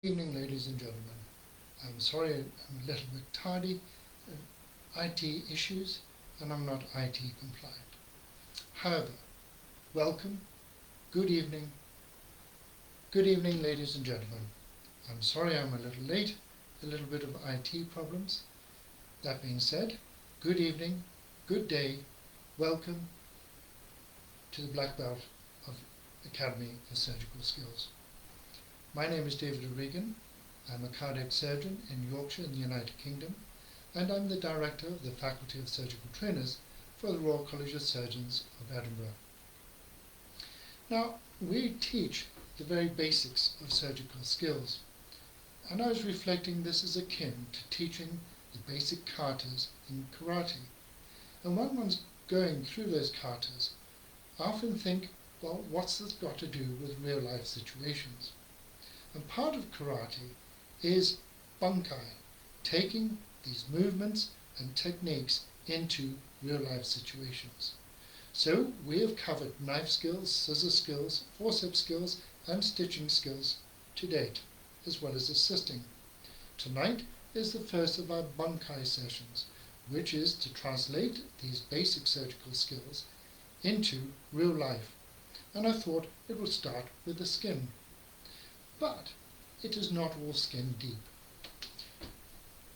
Good evening, ladies and gentlemen. I'm sorry I'm a little bit tardy. IT issues, and I'm not IT compliant. However, welcome. Good evening. Good evening, ladies and gentlemen. I'm sorry I'm a little late. A little bit of IT problems. That being said, good evening, good day. Welcome to the Black Belt of Academy of Surgical Skills. My name is David O'Regan. I'm a cardiac surgeon in Yorkshire in the United Kingdom, and I'm the director of the Faculty of Surgical Trainers for the Royal College of Surgeons of Edinburgh. Now, we teach the very basics of surgical skills, and I was reflecting this is akin to teaching the basic katas in karate. And when one's going through those katas, I often think, well, what's this got to do with real life situations? And part of karate is bunkai, taking these movements and techniques into real life situations. So we have covered knife skills, scissor skills, forceps skills, and stitching skills to date, as well as assisting. Tonight is the first of our bunkai sessions, which is to translate these basic surgical skills into real life. And I thought it would start with the skin. But it is not all skin deep.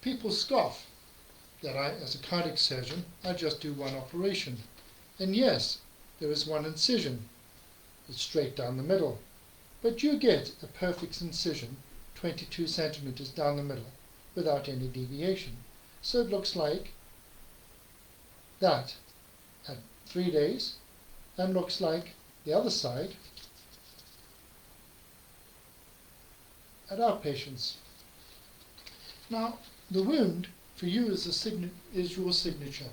People scoff that I, as a cardiac surgeon, I just do one operation. And yes, there is one incision. It's straight down the middle. But you get a perfect incision 22 centimeters down the middle without any deviation. So it looks like that at 3 days, and looks like the other side at our patients. Now, the wound for you is your signature.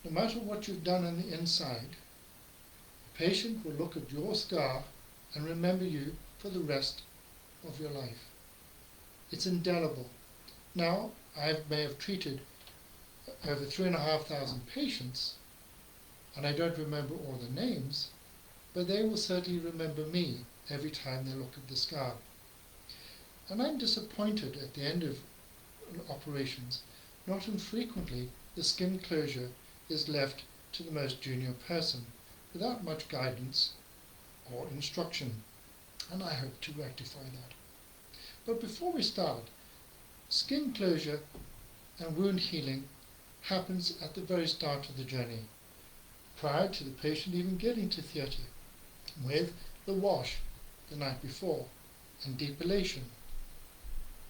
No matter what you've done on the inside, the patient will look at your scar and remember you for the rest of your life. It's indelible. Now, I may have treated over 3,500 patients, and I don't remember all the names, but they will certainly remember me every time they look at the scar. And I'm disappointed at the end of operations. Not infrequently, the skin closure is left to the most junior person without much guidance or instruction, and I hope to rectify that. But before we start, skin closure and wound healing happens at the very start of the journey, prior to the patient even getting to theatre, with the wash the night before and depilation,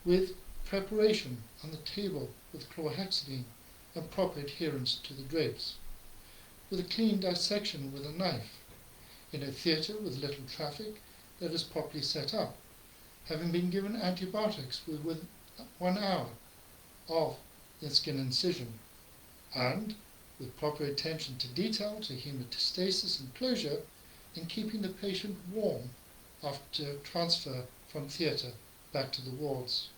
with preparation on the table with chlorhexidine and proper adherence to the drapes, with a clean dissection with a knife, in a theatre with little traffic that is properly set up, having been given antibiotics with 1 hour of the skin incision, and with proper attention to detail, to hemostasis and closure, and keeping the patient warm after transfer from theatre back to the wards.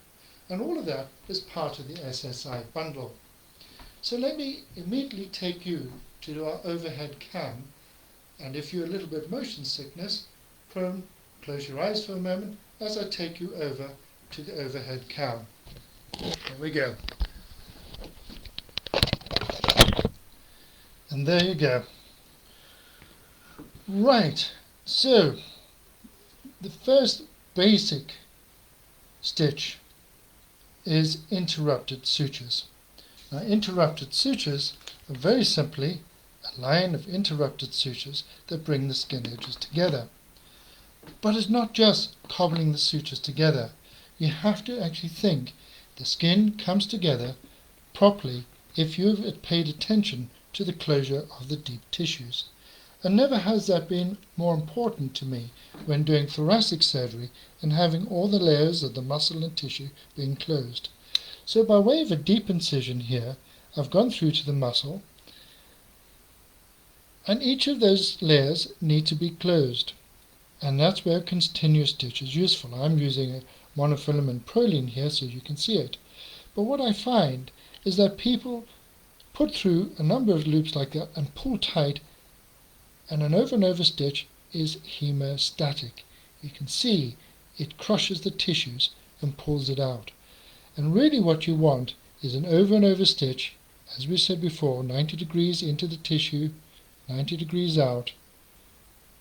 And all of that is part of the SSI bundle. So let me immediately take you to our overhead cam, and if you're a little bit motion sickness prone, close your eyes for a moment as I take you over to the overhead cam. There we go. And there you go. Right, so the first basic stitch is interrupted sutures. Now, interrupted sutures are very simply a line of interrupted sutures that bring the skin edges together. But it's not just cobbling the sutures together. You have to actually think the skin comes together properly if you've paid attention to the closure of the deep tissues. And never has that been more important to me when doing thoracic surgery and having all the layers of the muscle and tissue being closed. So by way of a deep incision here, I've gone through to the muscle, and each of those layers need to be closed. And that's where a continuous stitch is useful. I'm using a monofilament Prolene here so you can see it. But what I find is that people put through a number of loops like that and pull tight, and an over stitch is hemostatic. You can see it crushes the tissues and pulls it out. And really what you want is an over and over stitch, as we said before, 90 degrees into the tissue, 90 degrees out,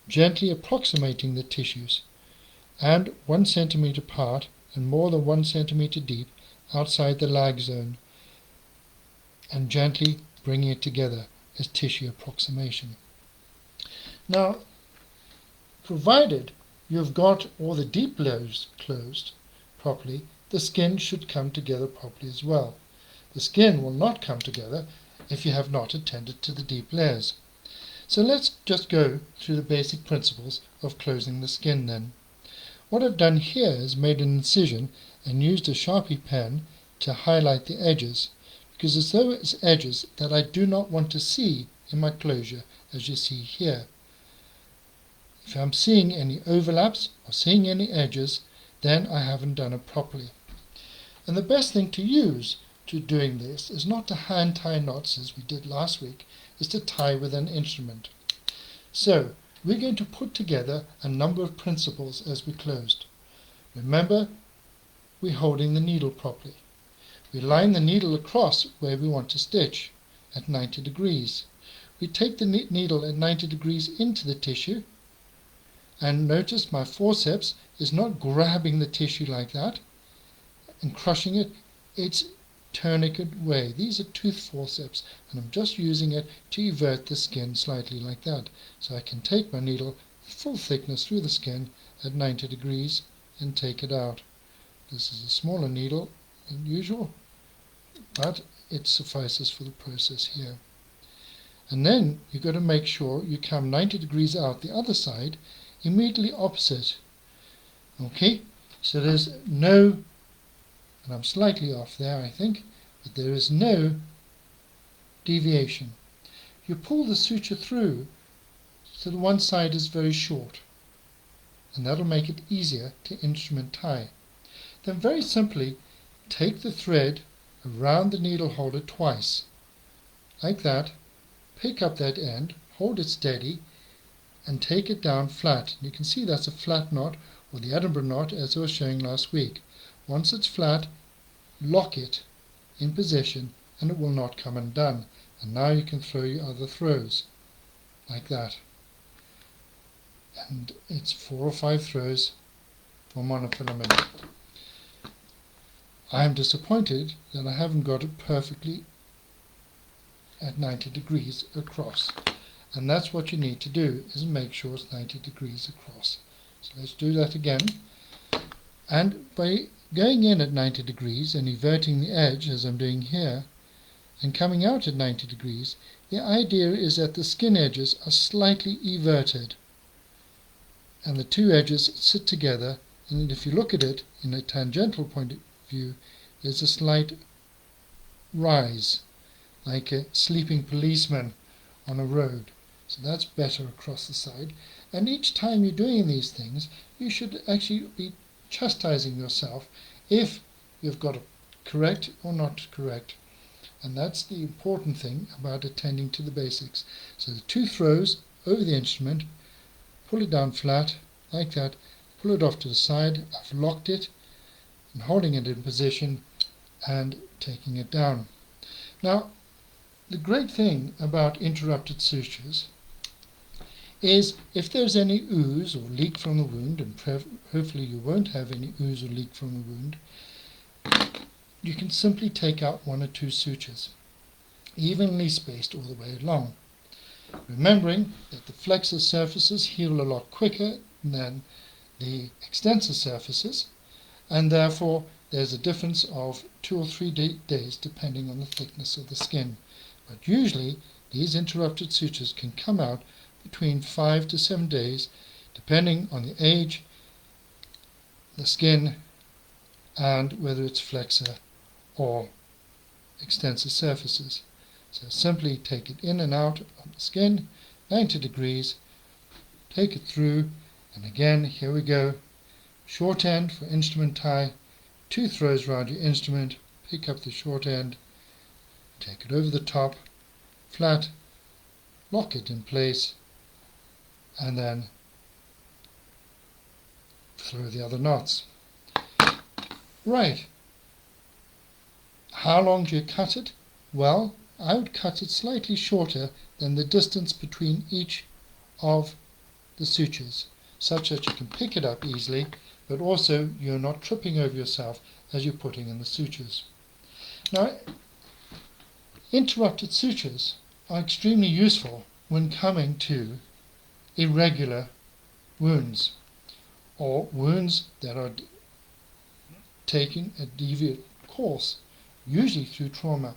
gently approximating the tissues, and 1 centimeter apart and more than 1 centimeter deep outside the lag zone, and gently bringing it together as tissue approximation. Now, provided you've got all the deep layers closed properly, the skin should come together properly as well. The skin will not come together if you have not attended to the deep layers. So let's just go through the basic principles of closing the skin then. What I've done here is made an incision and used a Sharpie pen to highlight the edges, because it's those edges that I do not want to see in my closure, as you see here. If I'm seeing any overlaps or seeing any edges, then I haven't done it properly. And the best thing to use to doing this is not to hand tie knots as we did last week, is to tie with an instrument. So we're going to put together a number of principles as we closed. Remember, we're holding the needle properly. We line the needle across where we want to stitch at 90 degrees. We take the needle at 90 degrees into the tissue, and notice my forceps is not grabbing the tissue like that and crushing it. It's tourniquet way. These are tooth forceps, and I'm just using it to evert the skin slightly like that. So I can take my needle full thickness through the skin at 90 degrees and take it out. This is a smaller needle than usual, but it suffices for the process here. And then you've got to make sure you come 90 degrees out the other side, immediately opposite. Okay, so there's no, and I'm slightly off there I think, but there is no deviation. You pull the suture through so the one side is very short, and that'll make it easier to instrument tie. Then very simply take the thread around the needle holder twice, like that, pick up that end, hold it steady, and take it down flat. You can see that's a flat knot, or the Edinburgh knot as I was showing last week. Once it's flat, lock it in position and it will not come undone. And now you can throw your other throws, like that. And it's 4 or 5 throws for monofilament. I am disappointed that I haven't got it perfectly at 90 degrees across. And that's what you need to do, is make sure it's 90 degrees across. So let's do that again. And by going in at 90 degrees and everting the edge, as I'm doing here, and coming out at 90 degrees, the idea is that the skin edges are slightly everted. And the two edges sit together, and if you look at it in a tangential point of view, there's a slight rise, like a sleeping policeman on a road. So that's better across the side. And each time you're doing these things, you should actually be chastising yourself if you've got it correct or not correct. And that's the important thing about attending to the basics. So the 2 throws over the instrument, pull it down flat, like that, pull it off to the side, I've locked it, and holding it in position, and taking it down. Now, the great thing about interrupted sutures is if there's any ooze or leak from the wound, and hopefully you won't have any ooze or leak from the wound, you can simply take out 1 or 2 sutures, evenly spaced all the way along. Remembering that the flexor surfaces heal a lot quicker than the extensor surfaces, and therefore there's a difference of 2 or 3 days depending on the thickness of the skin. But usually these interrupted sutures can come out between 5 to 7 days, depending on the age, the skin, and whether it's flexor or extensor surfaces. So simply take it in and out of the skin, 90 degrees, take it through, and again, here we go. Short end for instrument tie, 2 throws around your instrument, pick up the short end, take it over the top, flat, lock it in place, and then throw the other knots. Right. How long do you cut it? Well, I would cut it slightly shorter than the distance between each of the sutures, such that you can pick it up easily, but also you're not tripping over yourself as you're putting in the sutures. Now, interrupted sutures are extremely useful when coming to irregular wounds, or wounds that are taking a deviant course, usually through trauma.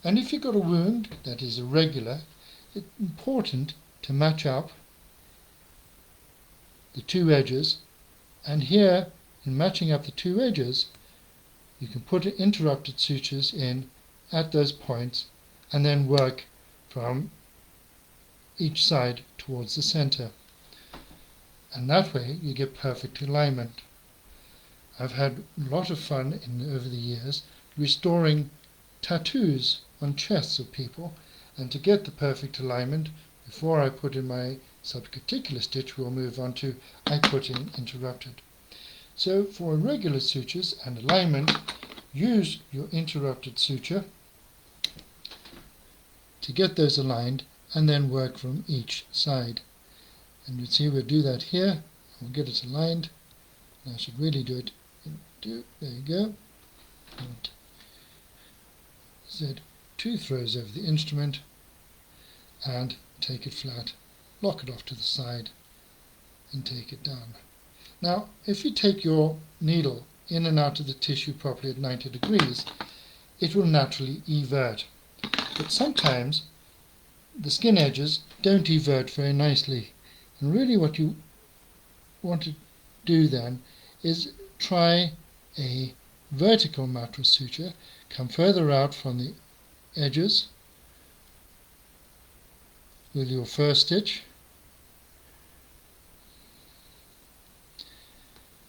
And if you've got a wound that is irregular, it's important to match up the two edges, and here, in matching up the two edges, you can put interrupted sutures in at those points and then work from each side towards the center. And that way you get perfect alignment. I've had a lot of fun over the years restoring tattoos on chests of people, and to get the perfect alignment, before I put in my subcuticular stitch we'll move on to, I put in interrupted. So for irregular sutures and alignment, use your interrupted suture to get those aligned and then work from each side. And you see we'll do that here. We'll get it aligned. And I should really do it. There you go. And Z, 2 throws over the instrument and take it flat. Lock it off to the side and take it down. Now, if you take your needle in and out of the tissue properly at 90 degrees, it will naturally evert. But sometimes the skin edges don't evert very nicely. And really what you want to do then is try a vertical mattress suture. Come further out from the edges with your first stitch,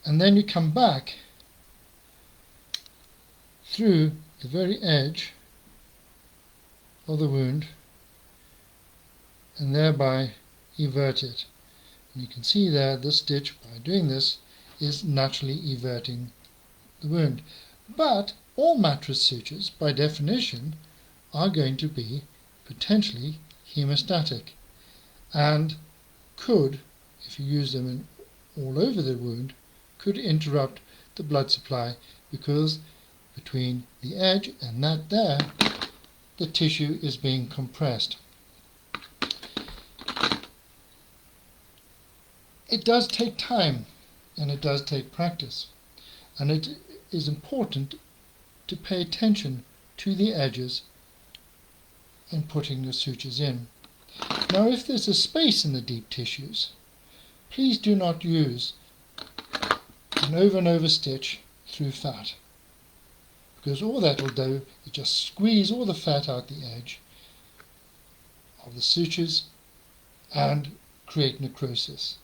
and then you come back through the very edge of the wound and thereby evert it. And you can see there this stitch, by doing this, is naturally everting the wound. But all mattress sutures, by definition, are going to be potentially hemostatic and could, if you use them all over the wound, could interrupt the blood supply, because between the edge and that there, the tissue is being compressed. It does take time and it does take practice, and it is important to pay attention to the edges and putting your sutures in. Now, if there's a space in the deep tissues, please do not use an over and over stitch through fat, because all that will do is just squeeze all the fat out the edge of the sutures and create necrosis.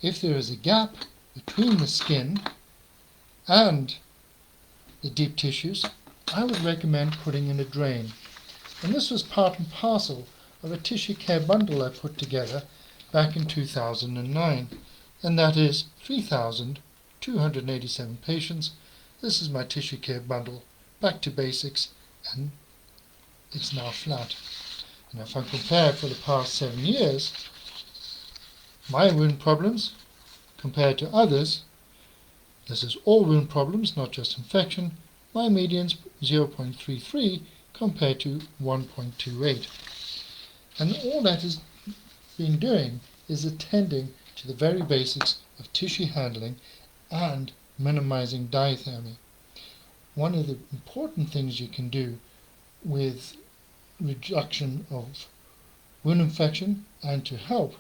If there is a gap between the skin and the deep tissues, I would recommend putting in a drain. And this was part and parcel of a tissue care bundle I put together back in 2009, and that is 3,287 patients. This is my tissue care bundle, back to basics, and it's now flat. And if I compare for the past 7 years, my wound problems compared to others, this is all wound problems, not just infection, my median's 0.33 compared to 1.28. And all that has been doing is attending to the very basics of tissue handling and minimizing diathermy. One of the important things you can do with reduction of wound infection and to help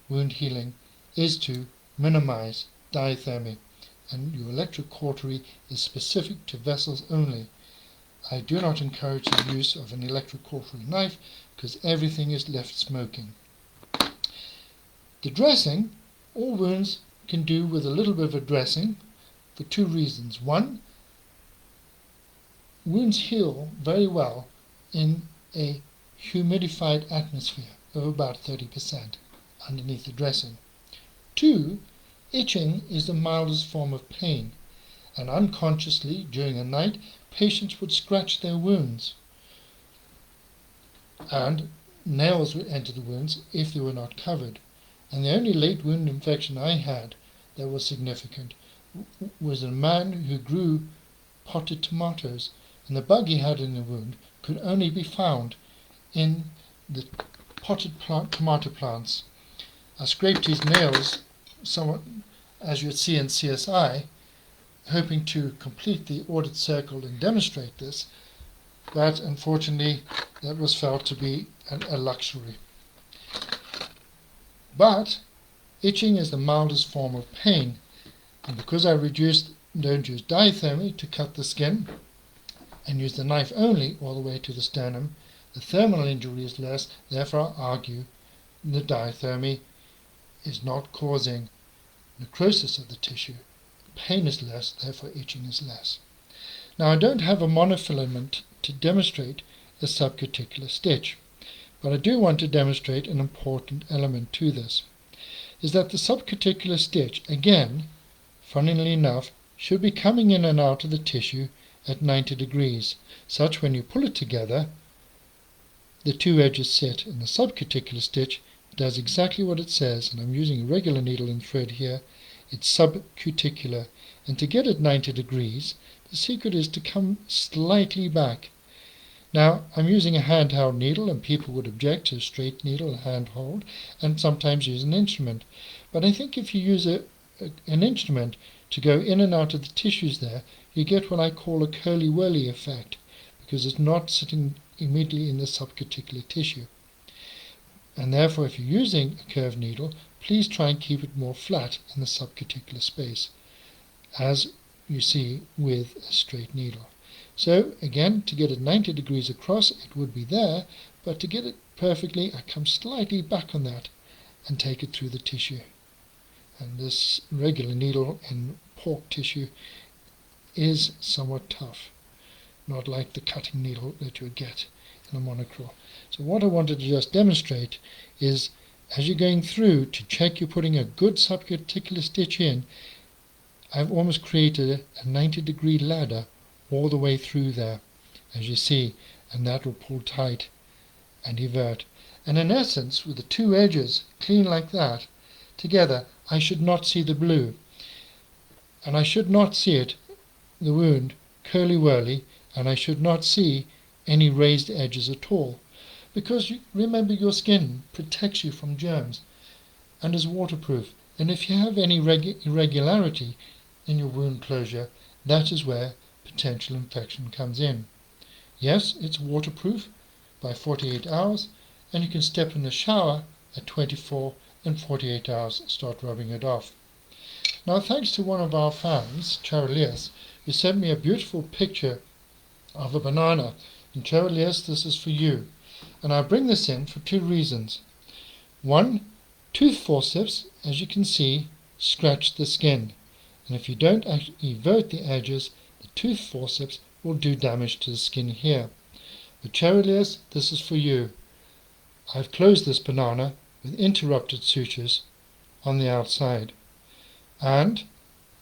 wound healing is to minimize diathermy, and your electric cautery is specific to vessels only. I do not encourage the use of an electric cautery knife because everything is left smoking. The dressing, all wounds can do with a little bit of a dressing for 2 reasons. One, wounds heal very well in a humidified atmosphere of about 30% underneath the dressing. 2, itching is the mildest form of pain, and unconsciously during the night patients would scratch their wounds, and nails would enter the wounds if they were not covered. And the only late wound infection I had that was significant was a man who grew potted tomatoes, and the bug he had in the wound could only be found in the tomato plants. I scraped his nails somewhat, as you would see in CSI, hoping to complete the audit circle and demonstrate this, but unfortunately that was felt to be a luxury. But itching is the mildest form of pain, and because I don't use diathermy to cut the skin and use the knife only all the way to the sternum, the thermal injury is less. Therefore I argue the diathermy is not causing necrosis of the tissue. Pain is less, therefore itching is less. Now I don't have a monofilament to demonstrate a subcuticular stitch, but I do want to demonstrate an important element to this, is that the subcuticular stitch, again, funnily enough, should be coming in and out of the tissue at 90 degrees, such when you pull it together, the two edges sit, and the subcuticular stitch does exactly what it says, and I'm using a regular needle and thread here. It's subcuticular, and to get it 90 degrees, the secret is to come slightly back. Now, I'm using a handheld needle, and people would object to a straight needle, a handhold, and sometimes use an instrument. But I think if you use an instrument to go in and out of the tissues there, you get what I call a curly-whirly effect, because it's not sitting immediately in the subcuticular tissue. And therefore, if you're using a curved needle, please try and keep it more flat in the subcuticular space, as you see with a straight needle. So again, to get it 90 degrees across, it would be there, but to get it perfectly, I come slightly back on that and take it through the tissue. And this regular needle in pork tissue is somewhat tough, not like the cutting needle that you would get in a monochrome. So what I wanted to just demonstrate is, as you're going through to check you're putting a good subcuticular stitch in, I've almost created a 90-degree ladder all the way through there, as you see, and that will pull tight and evert. And in essence, with the two edges clean like that together, I should not see the blue, and I should not see it, the wound, curly-whirly, and I should not see any raised edges at all, because remember, your skin protects you from germs and is waterproof, and if you have any irregularity in your wound closure, that is where potential infection comes in. Yes, it's waterproof by 48 hours, and you can step in the shower at 24 and 48 hours and start rubbing it off. Now, thanks to one of our fans, Charlies, who sent me a beautiful picture of a banana. And Charlies, this is for you. And I bring this in for two reasons. One, tooth forceps, as you can see, scratch the skin. And if you don't actually evert the edges, the tooth forceps will do damage to the skin here. But Charlies, this is for you. I've closed this banana with interrupted sutures on the outside. And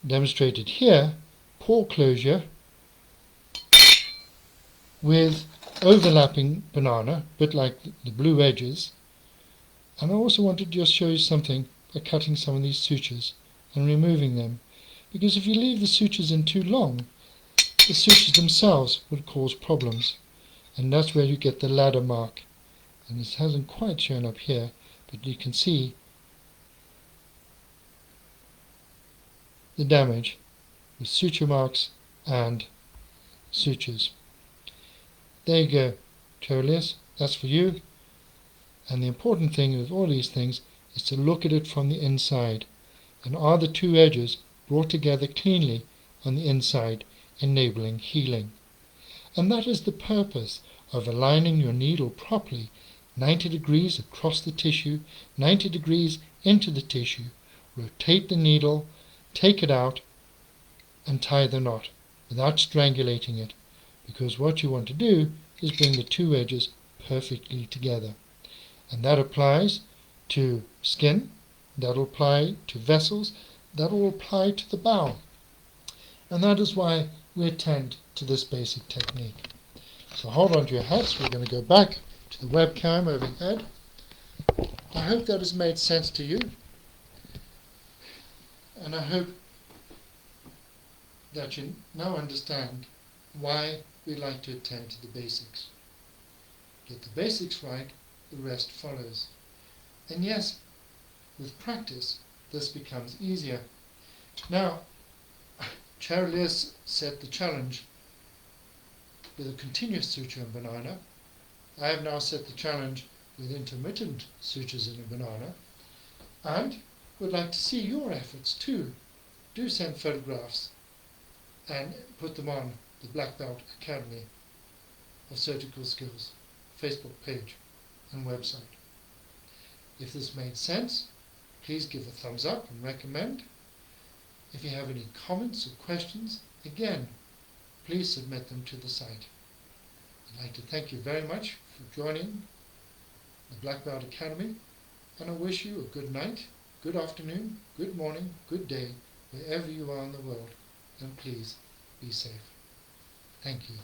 demonstrated here, pore closure with overlapping banana, a bit like the blue edges. And I also wanted to just show you something by cutting some of these sutures and removing them, because if you leave the sutures in too long, the sutures themselves would cause problems, and that's where you get the ladder mark. And this hasn't quite shown up here, but you can see the damage with suture marks and sutures. There you go, Charlies, that's for you. And the important thing with all these things is to look at it from the inside. And are the two edges brought together cleanly on the inside, enabling healing? And that is the purpose of aligning your needle properly, 90 degrees across the tissue, 90 degrees into the tissue. Rotate the needle, take it out, and tie the knot without strangulating it, because what you want to do is bring the two edges perfectly together. And that applies to skin, that will apply to vessels, that will apply to the bowel. And that is why we attend to this basic technique. So hold on to your hats. We're going to go back to the webcam overhead. I hope that has made sense to you. And I hope that you now understand why we like to attend to the basics. Get the basics right, the rest follows. And yes, with practice, this becomes easier. Now, Charles set the challenge with a continuous suture in banana. I have now set the challenge with intermittent sutures in a banana, and would like to see your efforts too. Do send photographs and put them on the Black Belt Academy of Surgical Skills Facebook page and website. If this made sense, please give a thumbs up and recommend. If you have any comments or questions, again, please submit them to the site. I'd like to thank you very much for joining the Black Belt Academy, and I wish you a good night, good afternoon, good morning, good day, wherever you are in the world, and please be safe. Thank you.